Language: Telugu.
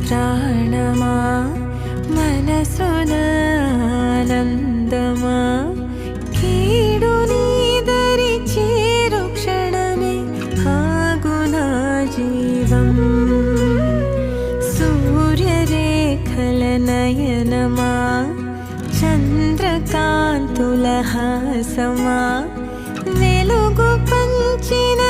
ప్రాణమా మనసున ఆనందమా కీడు నీదరి చేరు క్షణమే ఆగునా జీవం సూర్యరేఖల నయనమా చంద్రకాంతుల హాసమా వెలుగు పంచిన